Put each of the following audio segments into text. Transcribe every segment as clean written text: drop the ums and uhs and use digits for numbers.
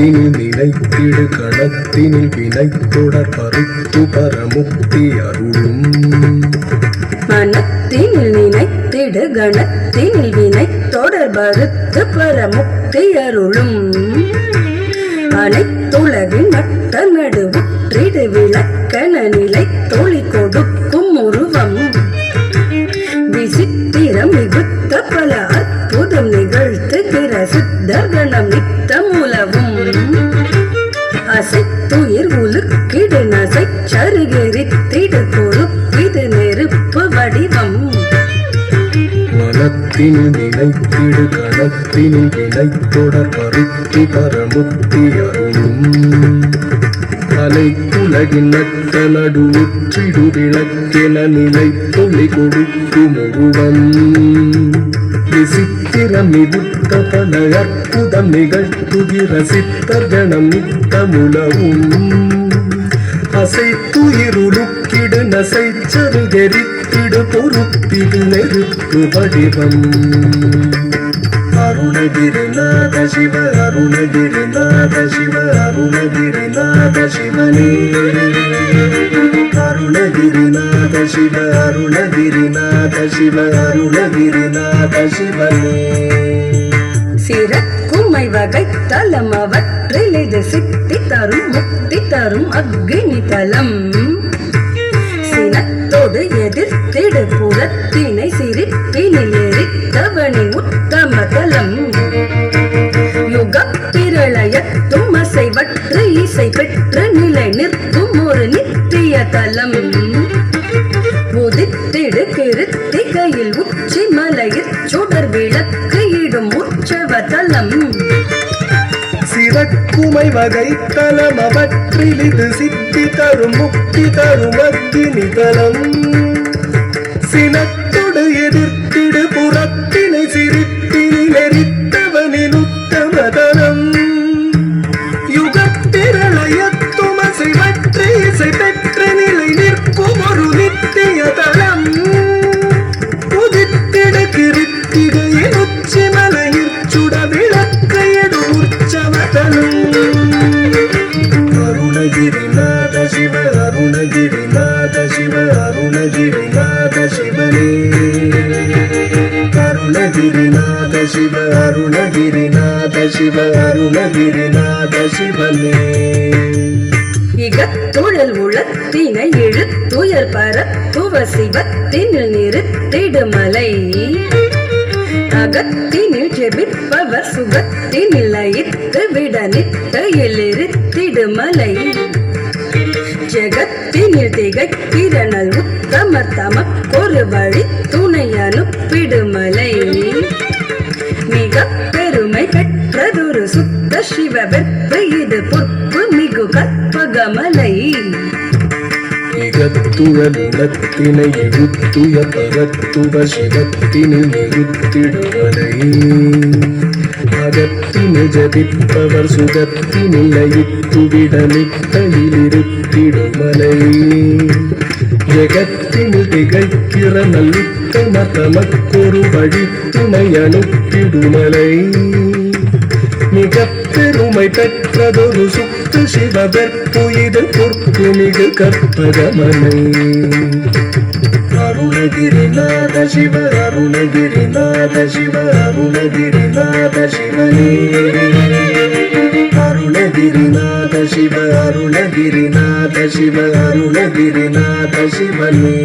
மனத்தினில் நினைத்திடு கணத்தினில் வினை தொடர் பருத்து பரமுக்தி அருளும். மனத்தினில் நினைத்திடு கணத்தினில் வினை தொடர் பருத்து பரமுக்தி அருளும். அனைத்துலகின் நட்ட நடுவுற்றிடு விளக்கண நிலை தொழி கொடுக்கும் உருவம். விசித்திரம் மிகுத்த பல அற்புதம் நிகழ்த்துகிற சித்தர்கணம் நித்தம் உலவும். அசைத்துயிர் உலுக்கிடு நசை சருகெரித்திடு பொறுப்பிது நெருப்பு வடிவம். மனத்தினில் நினைத்திடு கணத்தினில் வினை தொடர் பருத்தி பரமுக்தி அருளும். அனைத்துலகின் நட்ட நடுவுற்றிடு விளக்கென நிலை தொழி கொடுக்கும் உருவம். விசித்திரம் மிகுத்த பல அற்புதம் நிகழ்த்துகிற சித்தர்கணம் நித்தமுலவும். அசைத்துயிருக்கிடு நசை சருகெரித்திடு பொறுப்பிது நெருப்பு வடிவம். அருணகிரிநாத சிவ அருணகிரிநாத சிவ அருணகிரிநாத சிவனே. அருணகிரிநாத சிவ அருணகிரிநாத சிவ அருணகிரிநாத சிவனே. சிறக்குமை வகை தலம் அவற்றில் இது சித்தி தரும் முக்தி தரும் அக்னி தலம். சினத்தோடு எதிர்த்திடு புறத்தினை சிரிப்பினில் எரித்தவனின் உத்தம தலம். யுகப்பிரளயத்தும் அசைவற்று இசை பெற்று நிலை நிற்கும் ஒரு நித்திய தலம். உதித்திடு கிருத்திகையில் உச்சி மலையில் சுடர் விளக்கு இடும் உற்சவ தலம். சிறக்குமை வகை தலம் அவற்றில் இது சித்தி தரும் முக்தி தரும் அக்னி தலம். சினத்தொடு எதிர்த்திடு புறத்தினை சிரிப்பினில் எரித்தவனின் உத்தம தலம். யுகப்பிரளயத்தும் அசைவற்று இசை பெற்று நிலை நிற்கும் ஒரு நித்திய தலம். உதித்திடு கிருத்திகையில் உச்சி மலையில் சுட விளக்கு எடும் உற்சவ தலம். அருணகிரிநாத சிவ அருணகிரிநாத சிவ அருணகிரிநாத சிவனே. அருணகிரிநாத சிவ அருணகிரிநாத சிவ அருணகிரிநாத சிவனே. இகத்துழல் உளத்தினை இழுத்துயர் பரத்துவ சிவத்தினில் நிறுத்திடுமலை. அகத்தினில் ஜெபிப்பவர் சுகத்தினில் லயித்து விட நித்தையில் இருத்திடுமலை. ஜெகத்தினில் திகைக்கிரணல் உத்தமர் தமக்கொரு வழி துணை அனுப்பிடுமலை. மிக பெருமை பெற்றதொரு சுத்த சிவ வெற்பு இது பொற்பு மிகு கற்பகமலை. இகத்துழல் உலத்தினை எழுத்துய பரத்துவ சிவத்தினில் நிறுத்திடுமலை. அகத்தினில் ஜபிப்பவர் சுகத்தினில் லயித்துவிட நித்தையில் இருத்திடுமலை. ஜெகத்தினில் திகைக்கிற நல்லுத்தமர் தமக்கொரு வழி துணை அனுப்பிடுமலை. மிக பெருமை பெற்றதொரு சுத்த சிவ வெற்பு இது பொற்பு மிகு கற்பகமலை. அருணகிரிநாத சிவ அருணகிரிநாத சிவ அருணகிரிநாத சிவனே. அருணகிரிநாத சிவ அருணகிரிநாத சிவ அருணகிரிநாத சிவனே.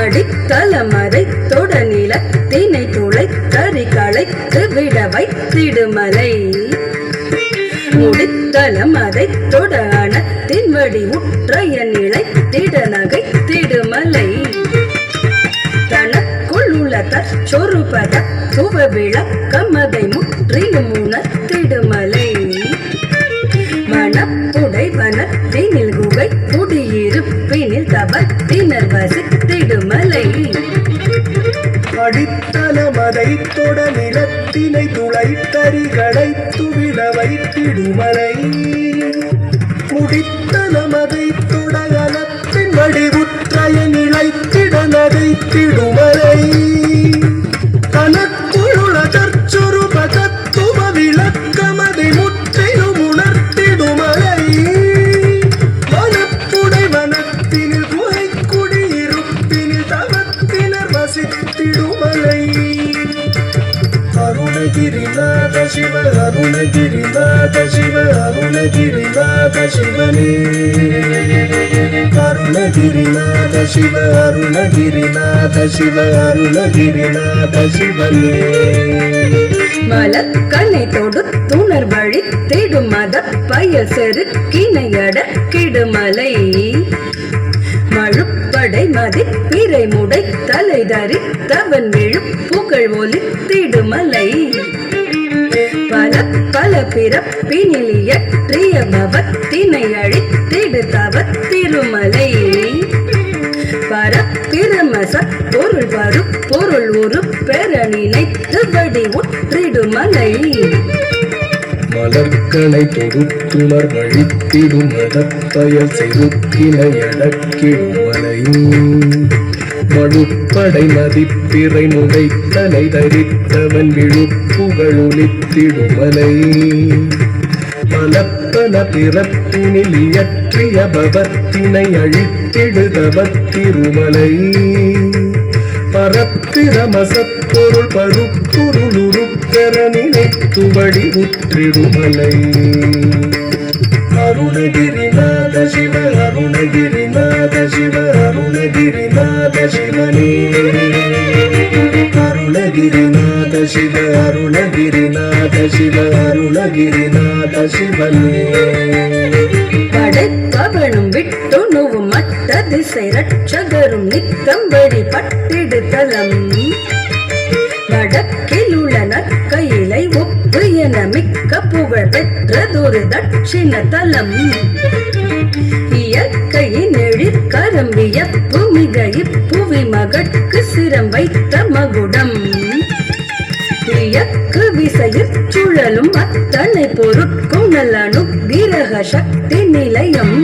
அடித்தளமரை தொட நிலத்தினை துளைத்தறி களைத்து விட வைத்திடுமலை. முடித்தலம் அதை தொட அணத்தின் வடி உற்றைய நிலைத்திட நகைத்திடுமலை. தனக்குள் உள்ள தற்சொருபத துவ விளக்கம் அதை முற்றிலும் உணர்த்திடுமலை. மனப்புடை வனத்தினில் குகை குடியிருப்பினில் தவத்தினர் வசித்திடுமலை. அடித்தளம் அதை தொட நிலத்தினை துளைத்தறி களைத்துவிட வைத்திடுமலை. முடித்தளம் அதை தொட அலத்தின் வடிவுற்றைய நிலைத்திட நகைத்திடுமலை. தனக்குள் தற்சொருப தத்துவ விளக்கம் அதை முற்றி அருணகிரிநாத சிவ அருணகிரிநாத சிவ அருணகிரிநாத சிவனே அருணகிரிநாத சிவ அருணகிரிநாத சிவ அருணகிரிநாத சிவனே மலக்கனை தொடுத்துணர் வழி தேடும் மத பயல் செருக்கினையட கிடுமலை மழுப்படை மதிப்பிறை முடை தலை தரித்தவன் விழு புகழ் ஒலி திடுமலை பல பல பிறப்பினிலியற்றிய பவத்தினை அழித்திடு தவ திருமலை பரப்பிரமச பொருள் பரு பொருள் ஒரு பெற நினைத்து வடி உற்றிடுமலை மலர்களை தொடுத்துணர் வழித்திடும் மதப்பயல் செருக்கினை அடக்கிடுமலை மழுப்படை மதிப்பிறை முடை தலை தரித்தவன் விழுப்புகள் ஒலித்திடுமலை பலப்பல பிறப்பினில் இயற்றிய பவத்தினை அழித்திடுதவ திருமலை பரப்பிரமசப்பொருள் பருப்பொருள் உருப்பெற நினைத்துவடி உற்றிடுமலை அருணகிரிநாத சிவ அருணகிரிநாத சிவ அருணகிரிநாத சிவனே அருணகிரிநாத சிவ அருணகிரிநாத சிவ அருணகிரிநாத சிவனே படைப்பவனும் விட்டுணுவும் மற்ற திசை ரட்சகரும் நித்தம் வழிபட்டிடு தலம் வடக்கில் உள்ள நற்கையிலை ஒப்பு என மிக்க புகழ் பெற்றதொரு தட்சிண தலம் இயற்கையின் எழிற்கரம் வியப்பு மிக இப்புவி மகட்கு சிரம் வைத்த மகுடம் இயக்கு விசையிற் சுழலும் அத்தனை பொருட்கும் நல்ல அனுக்கிரக சக்தி நிலையம்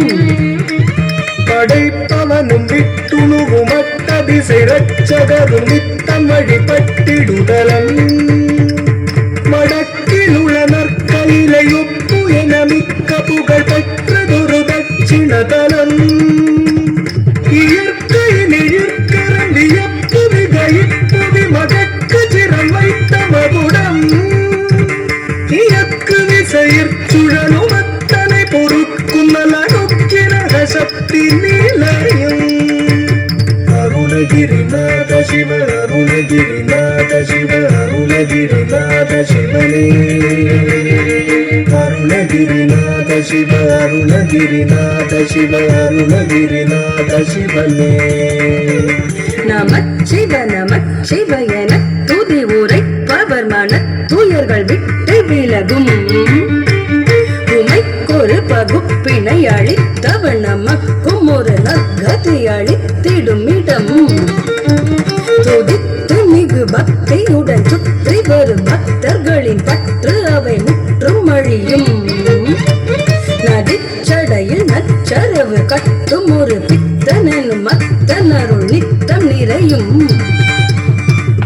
படைப்பவனும் விட்டுணுவும் மற்ற திசை ரட்சகரும் நித்தம் வழிபட்டிடுதலம் மடக்கில் உள்ள நற்கையிலை ஒப்பு என மிக்க புகழ் பெற்றதொரு தட்சிண தலம் இயற்கையின் எழிற்கரம் வியப்பு மிக இப்புவி மகட்கு சிரம் வைத்த மகுடம் இயக்கு விசையிற் சுழலும் அத்தனை பொருட்கும் நல்ல அனுக்கிரக சக்தி நிலையம் அருணகிரிநாத சிவ அருணகிரிநாத சிவ அருணகிரிநாத சிவனே அருணகிரிநாத சிவ அருணகிரிநாத சிவ அருணகிரிநாத சிவனே நமச்சிவ நமச்சிவ என துதி உரைப்பவர் மன துயர்கள் விட்டு விலகும் உமைக்கொரு பகுப்பினை அளித்தவன் நமக்கும் ஒரு நற்கதி அளித்திடும் இடம் துதித்து மிகு பக்தியுடன் சுற்றி வரும் பக்தர்களின் பற்று அவை முற்றும் அழியும் நதிச்சடையில் நச்சரவு கட்டும் ஒரு பித்தனும் மத்தனருள் நித்தம் நிறையும்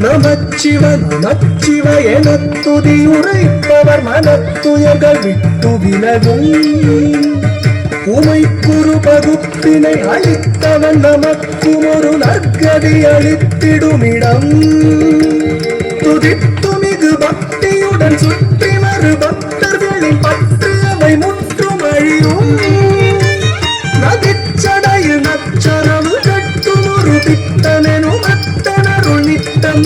நமச்சிவ நமச்சிவ என துதி உரைப்பவர் மனத்துயர்கள் விட்டு விலகும் உமைக்குரு பகுப்பினை அளித்தவன் நமக்கும் ஒரு நற்கதி அளித்திடுமிடம் துதித்து மிகு பக்தியுடன் சுற்றி மறு பக்தர்களின் பற்று அவை முற்றும் அழியும் நதிச்சடையில் நச்சரவு கட்டும் ஒரு பித்தனும் அத்தனருள் நித்தம்